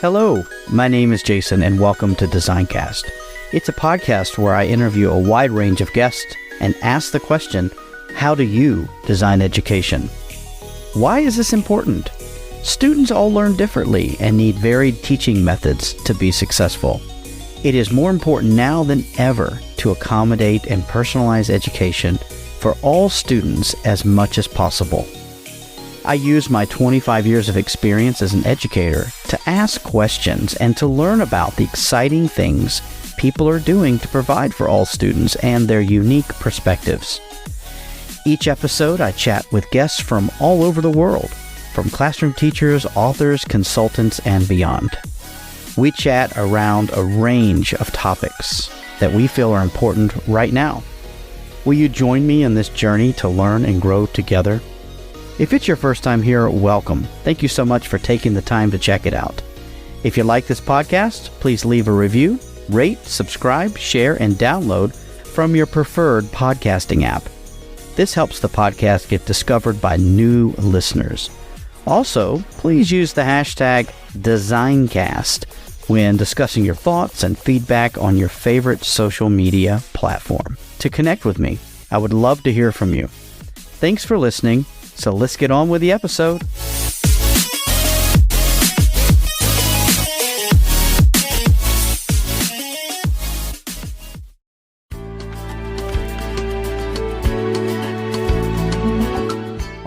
Hello, my name is Jason and welcome to Designcast. It's a podcast where I interview a wide range of guests and ask the question, how do you design education? Why is this important? Students all learn differently and need varied teaching methods to be successful. It is more important now than ever to accommodate and personalize education for all students as much as possible. I use my 25 years of experience as an educator to ask questions and to learn about the exciting things people are doing to provide for all students and their unique perspectives. Each episode, I chat with guests from all over the world, from classroom teachers, authors, consultants, and beyond. We chat around a range of topics that we feel are important right now. Will you join me in this journey to learn and grow together? If it's your first time here, welcome. Thank you so much for taking the time to check it out. If you like this podcast, please leave a review, rate, subscribe, share, and download from your preferred podcasting app. This helps the podcast get discovered by new listeners. Also, please use the hashtag Designcast when discussing your thoughts and feedback on your favorite social media platform. To connect with me, I would love to hear from you. Thanks for listening. So let's get on with the episode.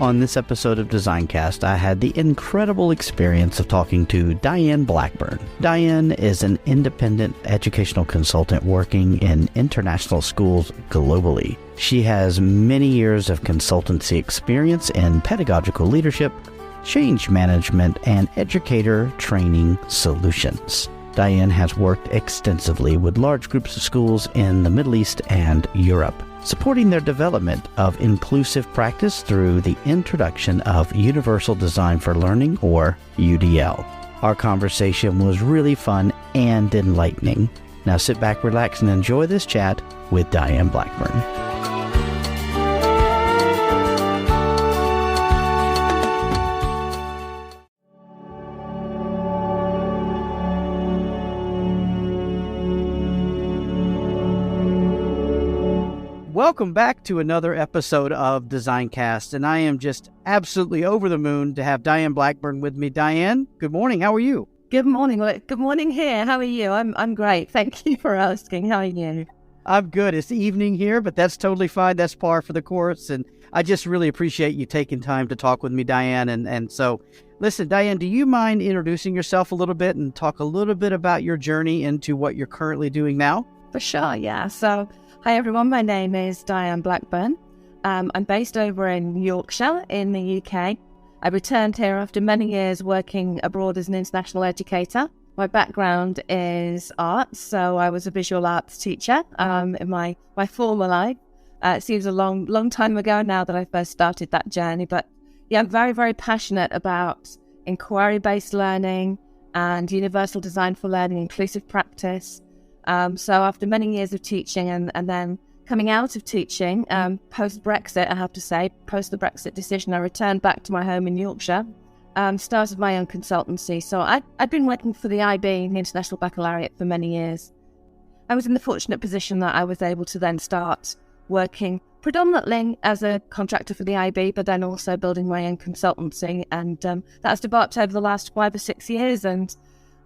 On this episode of Designcast, I had the incredible experience of talking to Dianne Blackburn. Dianne is an independent educational consultant working in international schools globally. She has many years of consultancy experience in pedagogical leadership, change management, and educator training solutions. Dianne has worked extensively with large groups of schools in the Middle East and Europe, supporting their development of inclusive practice through the introduction of Universal Design for Learning, or UDL. Our conversation was really fun and enlightening. Now sit back, relax, and enjoy this chat with Dianne Blackburn. Welcome back to another episode of Designcast, and I am just absolutely over the moon to have Dianne Blackburn with me. Dianne, good morning. How are you? Good morning. Good morning here. How are you? I'm great. Thank you for asking. How are you? I'm good. It's evening here, but that's totally fine. That's par for the course, and I just really appreciate you taking time to talk with me, Dianne. And so, listen, Dianne, do you mind introducing yourself a little bit and talk a little bit about your journey into what you're currently doing now? For sure, yeah. So, hi everyone, my name is Dianne Blackburn. I'm based over in Yorkshire in the UK. I returned here after many years working abroad as an international educator. My background is arts, so I was a visual arts teacher in my former life. It seems a long time ago now that I first started that journey, but yeah, I'm very, very passionate about inquiry-based learning and universal design for learning, inclusive practice. So after many years of teaching and then coming out of teaching, post-Brexit, I have to say, post the Brexit decision, I returned back to my home in Yorkshire, started my own consultancy. So I'd been working for the IB, the International Baccalaureate, for many years. I was in the fortunate position that I was able to then start working predominantly as a contractor for the IB, but then also building my own consultancy. And that's developed over the last 5 or 6 years, and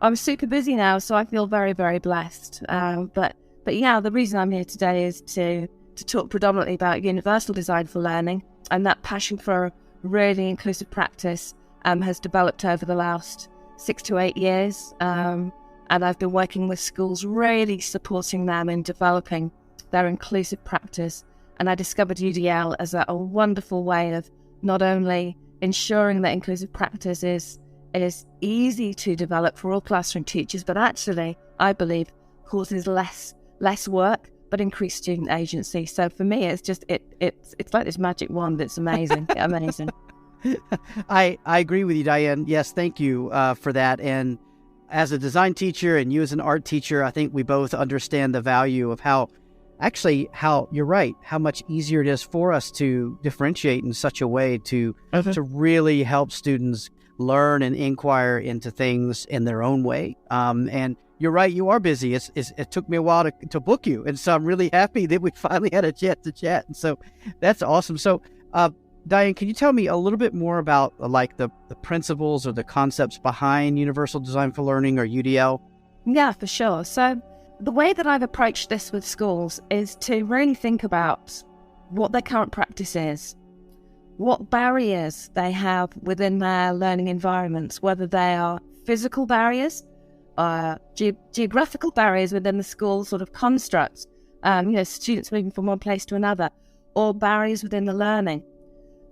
I'm super busy now, so I feel very, very blessed. But yeah, the reason I'm here today is to talk predominantly about universal design for learning, and that passion for really inclusive practice has developed over the last 6 to 8 years. And I've been working with schools, really supporting them in developing their inclusive practice. And I discovered UDL as a wonderful way of not only ensuring that inclusive practice is easy to develop for all classroom teachers, but actually, I believe, causes less work, but increased student agency. So for me, it's just it's like this magic wand. It's amazing, amazing. I agree with you, Dianne. Yes, thank you for that. And as a design teacher and you as an art teacher, I think we both understand the value of how you're right, how much easier it is for us to differentiate in such a way to really help students learn and inquire into things in their own way. And you're right, you are busy. It took me a while to book you. And so I'm really happy that we finally had a chance to chat. And so that's awesome. So, Dianne, can you tell me a little bit more about like the principles or the concepts behind Universal Design for Learning, or UDL? Yeah, for sure. So the way that I've approached this with schools is to really think about what their current practice is, what barriers they have within their learning environments, whether they are physical barriers, geographical barriers within the school sort of constructs, students moving from one place to another, or barriers within the learning.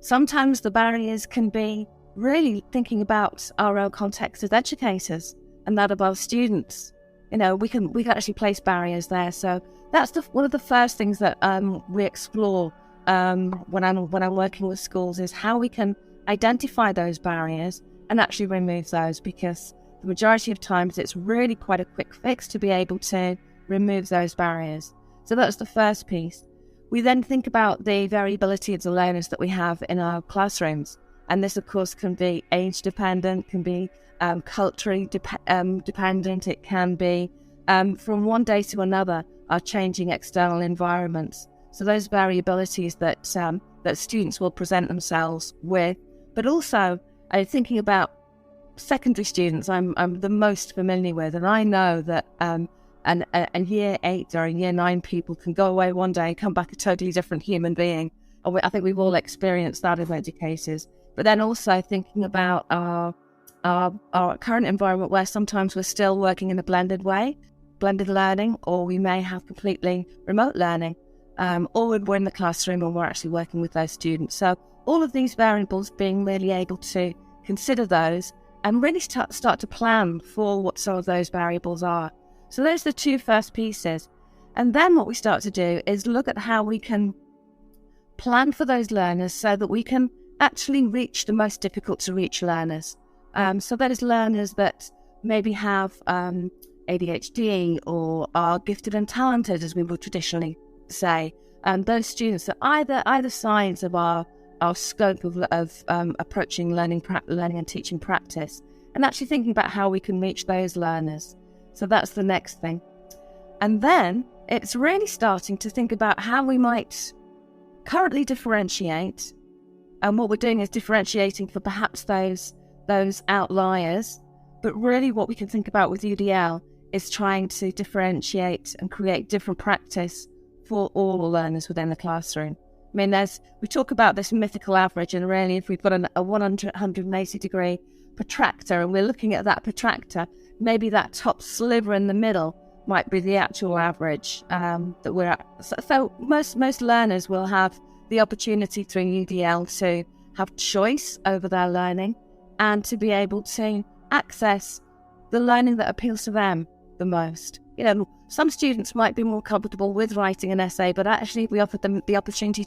Sometimes the barriers can be really thinking about our own context as educators and that of our students. We can actually place barriers there. So that's one of the first things that we explore when I'm working with schools, is how we can identify those barriers and actually remove those, because the majority of times it's really quite a quick fix to be able to remove those barriers. So that's the first piece. We then think about the variability of the learners that we have in our classrooms. And this, of course, can be age dependent, can be culturally dependent. It can be from one day to another, our changing external environments. So those variabilities that students will present themselves with. But also thinking about secondary students, I'm the most familiar with, and I know that and year 8 or year 9 people can go away one day and come back a totally different human being. I think we've all experienced that as educators. But then also thinking about our current environment, where sometimes we're still working in a blended way, blended learning, or we may have completely remote learning, or we're in the classroom and we're actually working with those students. So all of these variables, being really able to consider those and really start to plan for what some of those variables are. So those are the two first pieces. And then what we start to do is look at how we can plan for those learners so that we can actually reach the most difficult to reach learners. So those learners that maybe have ADHD or are gifted and talented, as we would traditionally say, those students are either sides of our scope of approaching learning and teaching practice, and actually thinking about how we can reach those learners. So that's the next thing. And then it's really starting to think about how we might currently differentiate. And what we're doing is differentiating for perhaps those outliers. But really what we can think about with UDL is trying to differentiate and create different practice for all the learners within the classroom. I mean, we talk about this mythical average, and really if we've got a 180 degree protractor and we're looking at that protractor, maybe that top sliver in the middle might be the actual average that we're at. So most learners will have the opportunity through UDL to have choice over their learning and to be able to access the learning that appeals to them the most. Some students might be more comfortable with writing an essay, but actually if we offered them the opportunity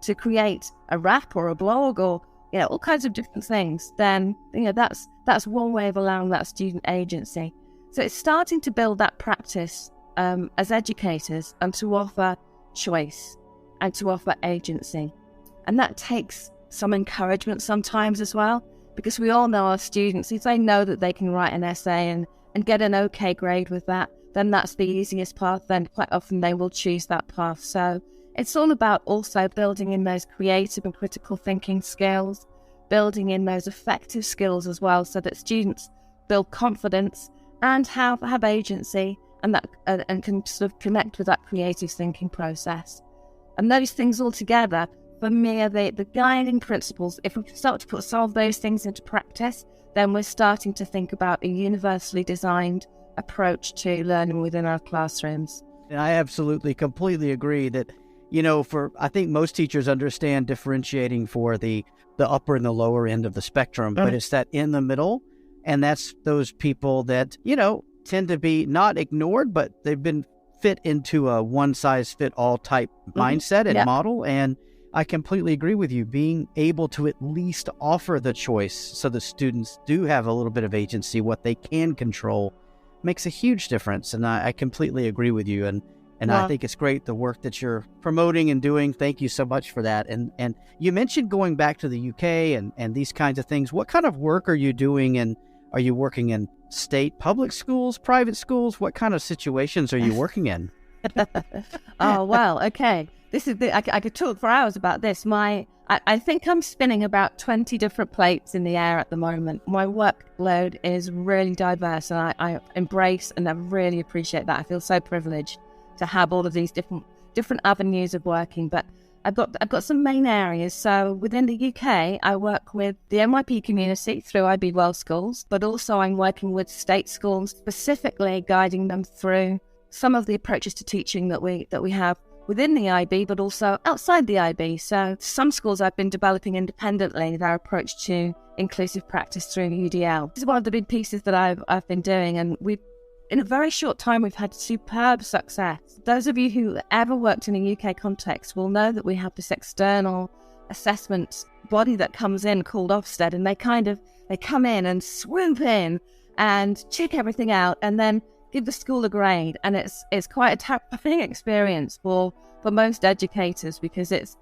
to create a rap or a blog or all kinds of different things, then that's one way of allowing that student agency. So it's starting to build that practice as educators, and to offer choice and to offer agency. And that takes some encouragement sometimes as well, because we all know our students, if they know that they can write an essay and get an okay grade with that, then that's the easiest path. Then quite often they will choose that path. So it's all about also building in those creative and critical thinking skills, building in those effective skills as well, so that students build confidence and have agency and can sort of connect with that creative thinking process. And those things all together, for me, are the guiding principles. If we can start to put some of those things into practice, then we're starting to think about a universally designed approach to learning within our classrooms. And I absolutely, completely agree that, I think most teachers understand differentiating for the upper and the lower end of the spectrum, but it's that in the middle. And that's those people that, tend to be not ignored, but they've been fit into a one-size-fit-all type mindset and model. And I completely agree with you. Being able to at least offer the choice so the students do have a little bit of agency, what they can control, makes a huge difference. And I completely agree with you. And And I think it's great, the work that you're promoting and doing. Thank you so much for that. And you mentioned going back to the UK and these kinds of things. What kind of work are you doing? And are you working in state public schools, private schools? What kind of situations are you working in? Oh, well, okay. I could talk for hours about this. I think I'm spinning about 20 different plates in the air at the moment. My workload is really diverse, and I embrace and I really appreciate that. I feel so privileged to have all of these different avenues of working. But I've got some main areas. So within the UK, I work with the NYP community through IB World Schools, but also I'm working with state schools, specifically guiding them through some of the approaches to teaching that we have within the IB, but also outside the IB. So some schools I've been developing independently their approach to inclusive practice through UDL. This is one of the big pieces that I've been doing, and in a very short time, we've had superb success. Those of you who ever worked in a UK context will know that we have this external assessment body that comes in called Ofsted, and they come in and swoop in and check everything out and then give the school a grade. And it's quite a terrifying experience for most educators, because it's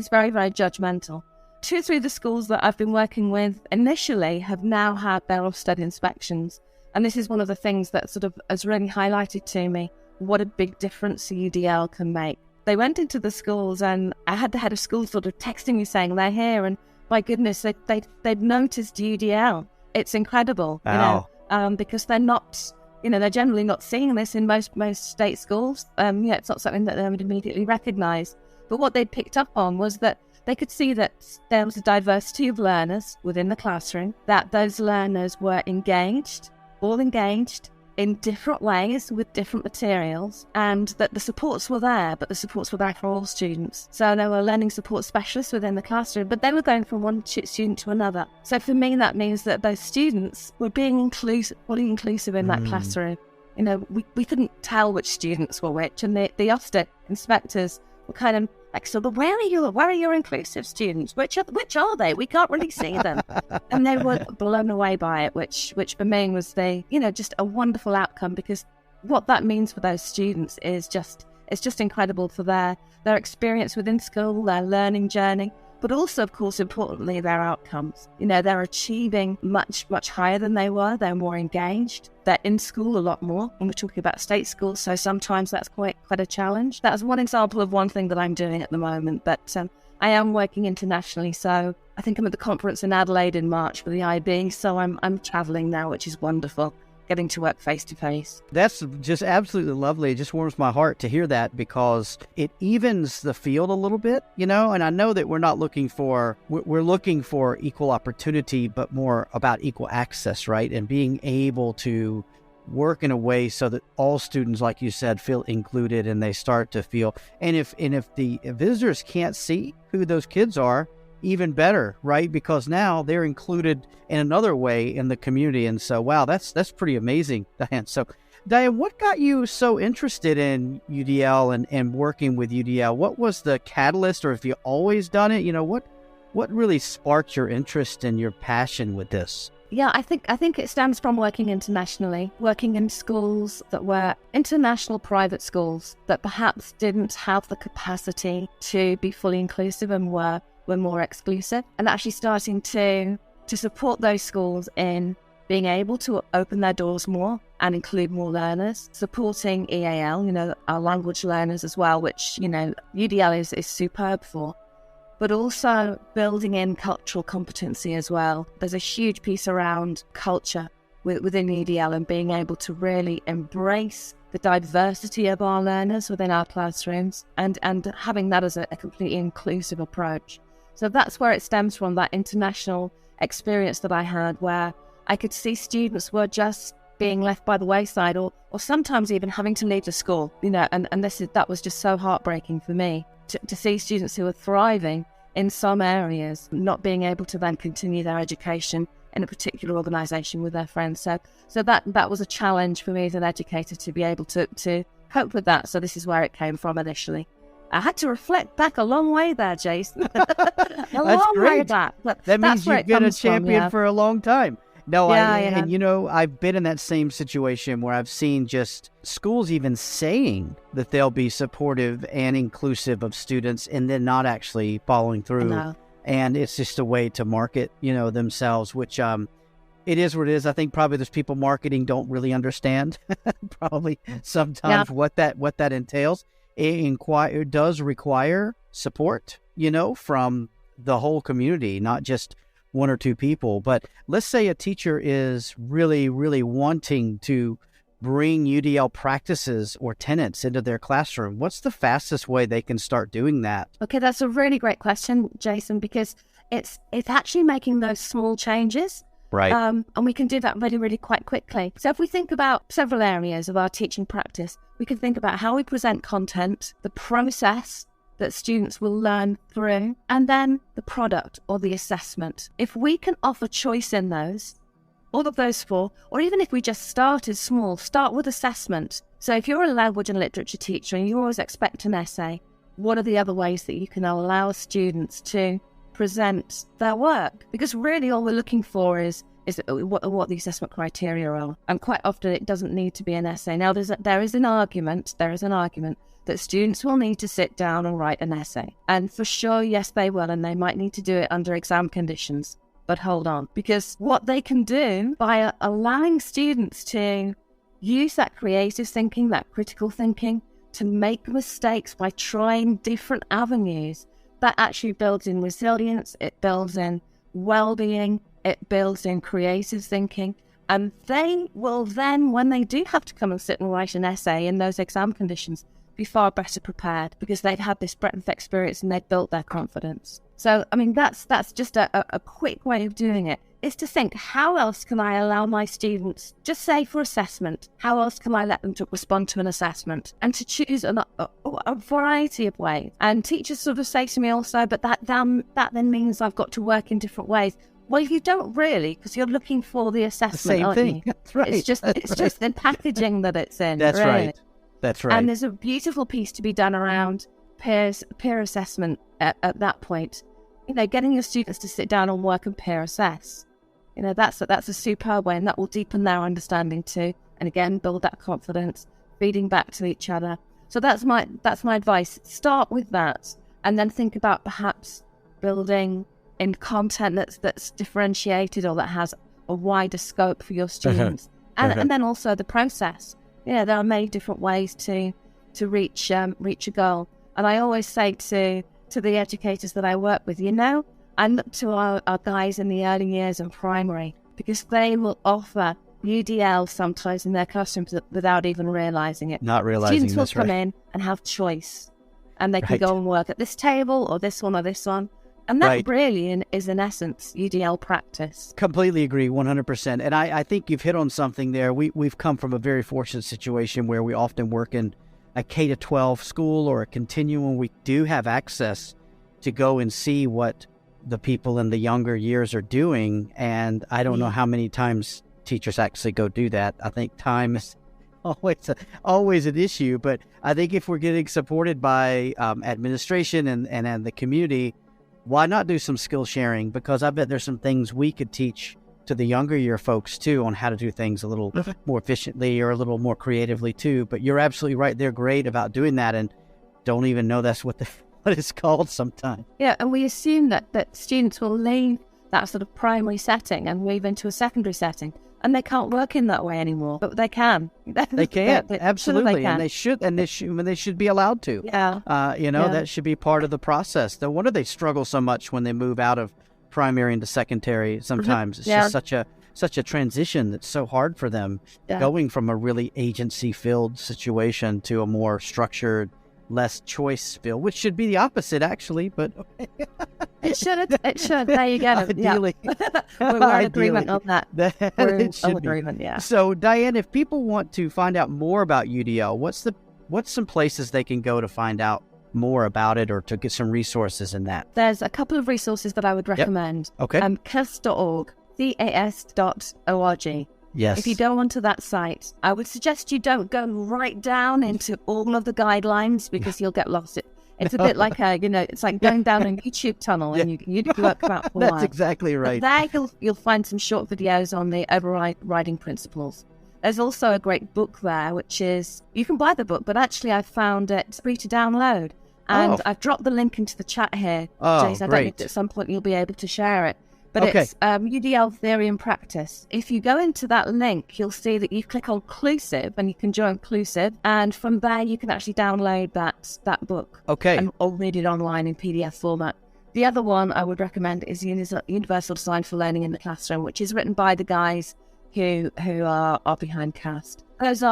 very, very judgmental. 2 or 3 of the schools that I've been working with initially have now had their Ofsted inspections. And this is one of the things that sort of has really highlighted to me what a big difference UDL can make. They went into the schools, and I had the head of school sort of texting me saying they're here, and my goodness, they'd noticed UDL. It's incredible, wow. Because they're not, they're generally not seeing this in most state schools. It's not something that they would immediately recognise. But what they'd picked up on was that they could see that there was a diversity of learners within the classroom, that those learners were all engaged in different ways with different materials, and that the supports were there, but the supports were there for all students. So there were learning support specialists within the classroom, but they were going from one student to another. So for me, that means that those students were being fully inclusive in that classroom. We couldn't tell which students were which, and the Ofsted inspectors were kind of like, so where are your inclusive students? Which are they? We can't really see them. And they were blown away by it, which for me was just a wonderful outcome, because what that means for those students is just incredible for their experience within school, their learning journey, but also, of course, importantly, their outcomes. They're achieving much, much higher than they were. They're more engaged. They're in school a lot more when we're talking about state schools. So sometimes that's quite a challenge. That's one example of one thing that I'm doing at the moment. But I am working internationally. So I think I'm at the conference in Adelaide in March for the IB. So I'm traveling now, which is wonderful, getting to work face to face. That's just absolutely lovely. It just warms my heart to hear that, because it evens the field a little bit, and I know that we're looking for equal opportunity, but more about equal access, right? And being able to work in a way so that all students, like you said, feel included, and they start to feel, and if the visitors can't see who those kids are, even better, right? Because now they're included in another way in the community. And so, wow, that's pretty amazing, Dianne. So, Dianne, what got you so interested in UDL and working with UDL? What was the catalyst, or if you always done it, what really sparked your interest and your passion with this? Yeah, I think it stems from working internationally, working in schools that were international private schools that perhaps didn't have the capacity to be fully inclusive and were more exclusive, and actually starting to support those schools in being able to open their doors more and include more learners, supporting EAL, our language learners as well, which, UDL is superb for, but also building in cultural competency as well. There's a huge piece around culture within UDL, and being able to really embrace the diversity of our learners within our classrooms, and having that as a completely inclusive approach. So that's where it stems from, that international experience that I had, where I could see students were just being left by the wayside, or sometimes even having to leave the school, and that was just so heartbreaking for me to see students who are thriving in some areas not being able to then continue their education in a particular organisation with their friends. So that was a challenge for me as an educator, to be able to cope with that. So this is where it came from initially. I had to reflect back a long way there, Jason. That's great. Way back. But that means you've been a champion for a long time. No, Yeah, and I've been in that same situation where I've seen just schools even saying that they'll be supportive and inclusive of students and then not actually following through. No. And it's just a way to market, themselves, which it is what it is. I think probably those people marketing don't really understand probably sometimes what that entails. It does require support, from the whole community, not just one or two people. But let's say a teacher is really, really wanting to bring UDL practices or tenets into their classroom. What's the fastest way they can start doing that? Okay, that's a really great question, Jason, because it's actually making those small changes. Right. And we can do that really, really quite quickly. So if we think about several areas of our teaching practice, we can think about how we present content, the process that students will learn through, and then the product or the assessment. If we can offer choice in those, all of those four, or even if we just started small, start with assessment. So if you're a language and literature teacher and you always expect an essay, what are the other ways that you can allow students to present their work? Because really all we're looking for is what the assessment criteria are. And quite often it doesn't need to be an essay. Now there is an argument that students will need to sit down and write an essay. And for sure, yes, they will, and they might need to do it under exam conditions. But hold on, because what they can do by allowing students to use that creative thinking, that critical thinking, to make mistakes by trying different avenues, that actually builds in resilience, it builds in well-being, it builds in creative thinking. And they will then, when they do have to come and sit and write an essay in those exam conditions, be far better prepared because they've had this breadth of experience and they've built their confidence. So, I mean, that's just a quick way of doing it, is to think, how else can I allow my students, just say for assessment, how else can I let them to respond to an assessment, and to choose a variety of ways. And teachers sort of say to me also, but that then means I've got to work in different ways. Well, you don't really, because you're looking for the assessment, same aren't thing. you? That's right. It's just the packaging that it's in. That's really. right. That's right. And there's a beautiful piece to be done around peer assessment at that point. Getting your students to sit down and work and peer assess. That's a superb way, and that will deepen their understanding too. And again, build that confidence, feeding back to each other. So that's my advice. Start with that, and then think about perhaps building in content that's differentiated or that has a wider scope for your students. And then also the process. There are many different ways to reach a goal. And I always say to the educators that I work with, I look to our guys in the early years in primary, because they will offer UDL sometimes in their classrooms without even realizing it. Not realizing. Students will come in and have choice, and they can go and work at this table or this one or this one. And that really is, in essence, UDL practice. Completely agree, 100%. And I think you've hit on something there. We've come from a very fortunate situation where we often work in a K-12 school or a continuum. We do have access to go and see what the people in the younger years are doing. And I don't know how many times teachers actually go do that. I think time is always an issue. But I think if we're getting supported by administration and the community, why not do some skill sharing? Because I bet there's some things we could teach to the younger year folks too on how to do things a little more efficiently or a little more creatively too. But you're absolutely right. They're great about doing that and don't even know that's what it's called sometimes. Yeah, and we assume that students will leave that sort of primary setting and move into a secondary setting, and they can't work in that way anymore. But they can. They can, absolutely, they can. And they should be allowed to. Yeah, that should be part of the process. No wonder they struggle so much when they move out of primary into secondary. Sometimes it's just such a transition that's so hard for them, going from a really agency-filled situation to a more structured, less choice filled, which should be the opposite actually, but it should. There you go. Ideally. We're in agreement on that. We're in agreement, yeah. So Dianne, if people want to find out more about UDL, what's some places they can go to find out more about it or to get some resources in that? There's a couple of resources that I would recommend. Yep. Okay. CAS.org, CAS.org. Yes. If you go onto that site, I would suggest you don't go right down into all of the guidelines because you'll get lost. It's a bit like it's like going down a YouTube tunnel and you do work about for a while. That's exactly right. But there you'll find some short videos on the overriding principles. There's also a great book there, which is, you can buy the book, but actually I found it free to download. And I've dropped the link into the chat here, Jason. I don't think at some point you'll be able to share it. But it's UDL Theory and Practice. If you go into that link, you'll see that you click on Inclusive and you can join Inclusive. And from there, you can actually download that book. Okay. Or read it online in PDF format. The other one I would recommend is Universal Design for Learning in the Classroom, which is written by the guys who are behind CAST. There's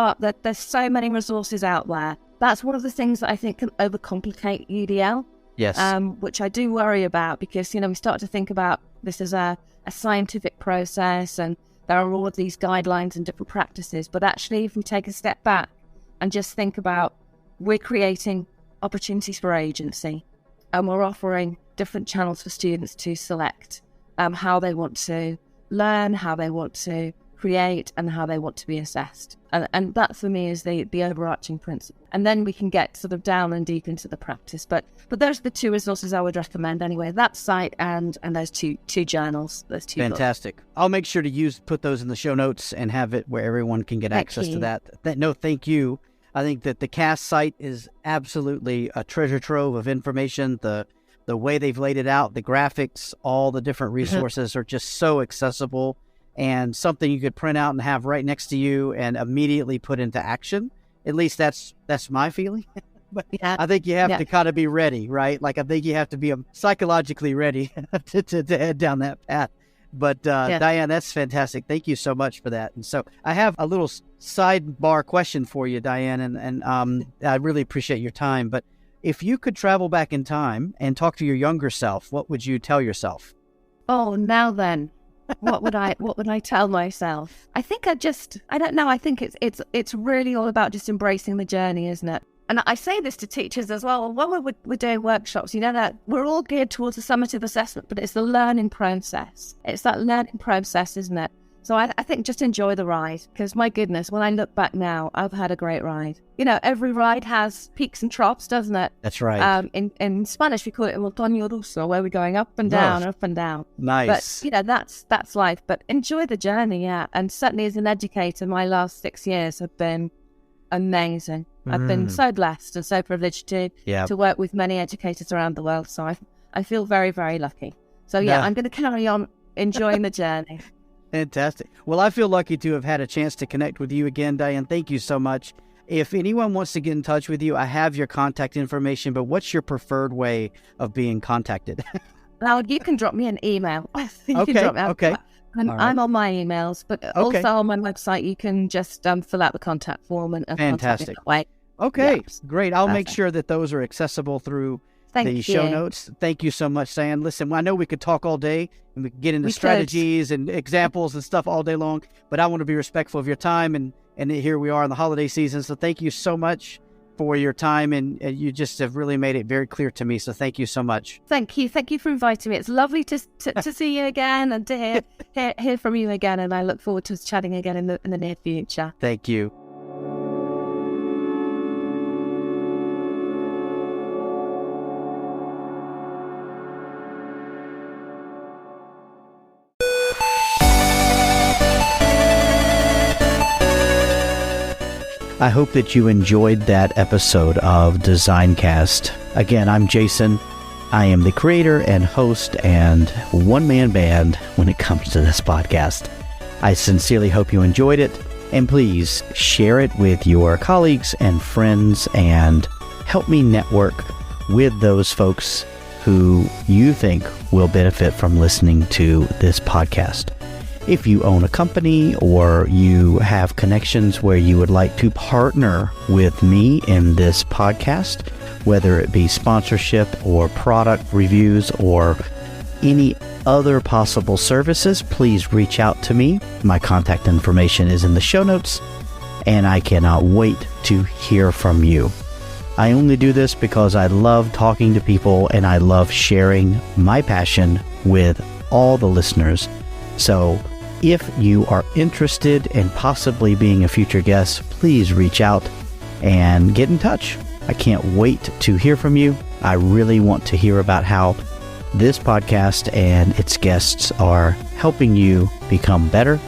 so many resources out there. That's one of the things that I think can overcomplicate UDL. Yes. Which I do worry about because, we start to think about this as a scientific process and there are all of these guidelines and different practices. But actually, if we take a step back and just think about, we're creating opportunities for agency and we're offering different channels for students to select how they want to learn, how they want to create, and how they want to be assessed. And that for me is the overarching principle. And then we can get sort of down and deep into the practice. But those are the two resources I would recommend anyway, that site and those two journals, those two Fantastic. books. I'll make sure to put those in the show notes and have it where everyone can get access to that. No, thank you. I think that the CAST site is absolutely a treasure trove of information. The way they've laid it out, the graphics, all the different resources are just so accessible. And something you could print out and have right next to you and immediately put into action. At least that's my feeling. But I think you have to kind of be ready, right? Like I think you have to be psychologically ready to head down that path. But Dianne, that's fantastic. Thank you so much for that. And so I have a little sidebar question for you, Dianne, and I really appreciate your time. But if you could travel back in time and talk to your younger self, what would you tell yourself? Oh, now then. What would I tell myself? I think I don't know. I think it's really all about just embracing the journey, isn't it? And I say this to teachers as well. When we're doing workshops, that we're all geared towards the summative assessment, but it's the learning process. It's that learning process, isn't it? So I think just enjoy the ride, because my goodness, when I look back now, I've had a great ride. Every ride has peaks and troughs, doesn't it? That's right. In Spanish, we call it montaña rusa, where we're going up and down, up and down. Nice. But, that's life. But enjoy the journey, And certainly as an educator, my last 6 years have been amazing. I've been so blessed and so privileged to work with many educators around the world. So I feel very, very lucky. So, I'm going to carry on enjoying the journey. Fantastic. Well, I feel lucky to have had a chance to connect with you again, Dianne. Thank you so much. If anyone wants to get in touch with you, I have your contact information, but what's your preferred way of being contacted? Now, you can drop me an email. Okay. I'm on my emails, but also on my website, you can just fill out the contact form and contact me that way. Okay, great. I'll make sure that those are accessible through the show notes. Thank you so much, Dianne. Listen, I know we could talk all day and we could get into strategies and examples and stuff all day long, but I want to be respectful of your time, and here we are in the holiday season. So thank you so much for your time, and you just have really made it very clear to me. So thank you so much. Thank you for inviting me. It's lovely to see you again and to hear from you again, and I look forward to chatting again in the near future. Thank you. I hope that you enjoyed that episode of Designcast. Again, I'm Jason. I am the creator and host and one-man band when it comes to this podcast. I sincerely hope you enjoyed it, and please share it with your colleagues and friends and help me network with those folks who you think will benefit from listening to this podcast. If you own a company or you have connections where you would like to partner with me in this podcast, whether it be sponsorship or product reviews or any other possible services, please reach out to me. My contact information is in the show notes, and I cannot wait to hear from you. I only do this because I love talking to people and I love sharing my passion with all the listeners. So if you are interested in possibly being a future guest, please reach out and get in touch. I can't wait to hear from you. I really want to hear about how this podcast and its guests are helping you become better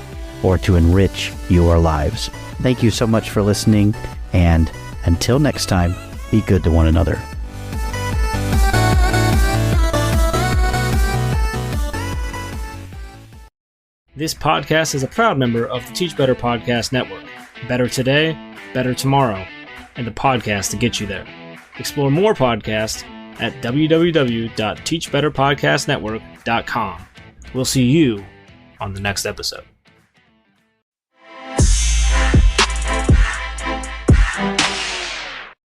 or to enrich your lives. Thank you so much for listening, and until next time, be good to one another. This podcast is a proud member of the Teach Better Podcast Network. Better today, better tomorrow, and the podcast to get you there. Explore more podcasts at www.teachbetterpodcastnetwork.com. We'll see you on the next episode.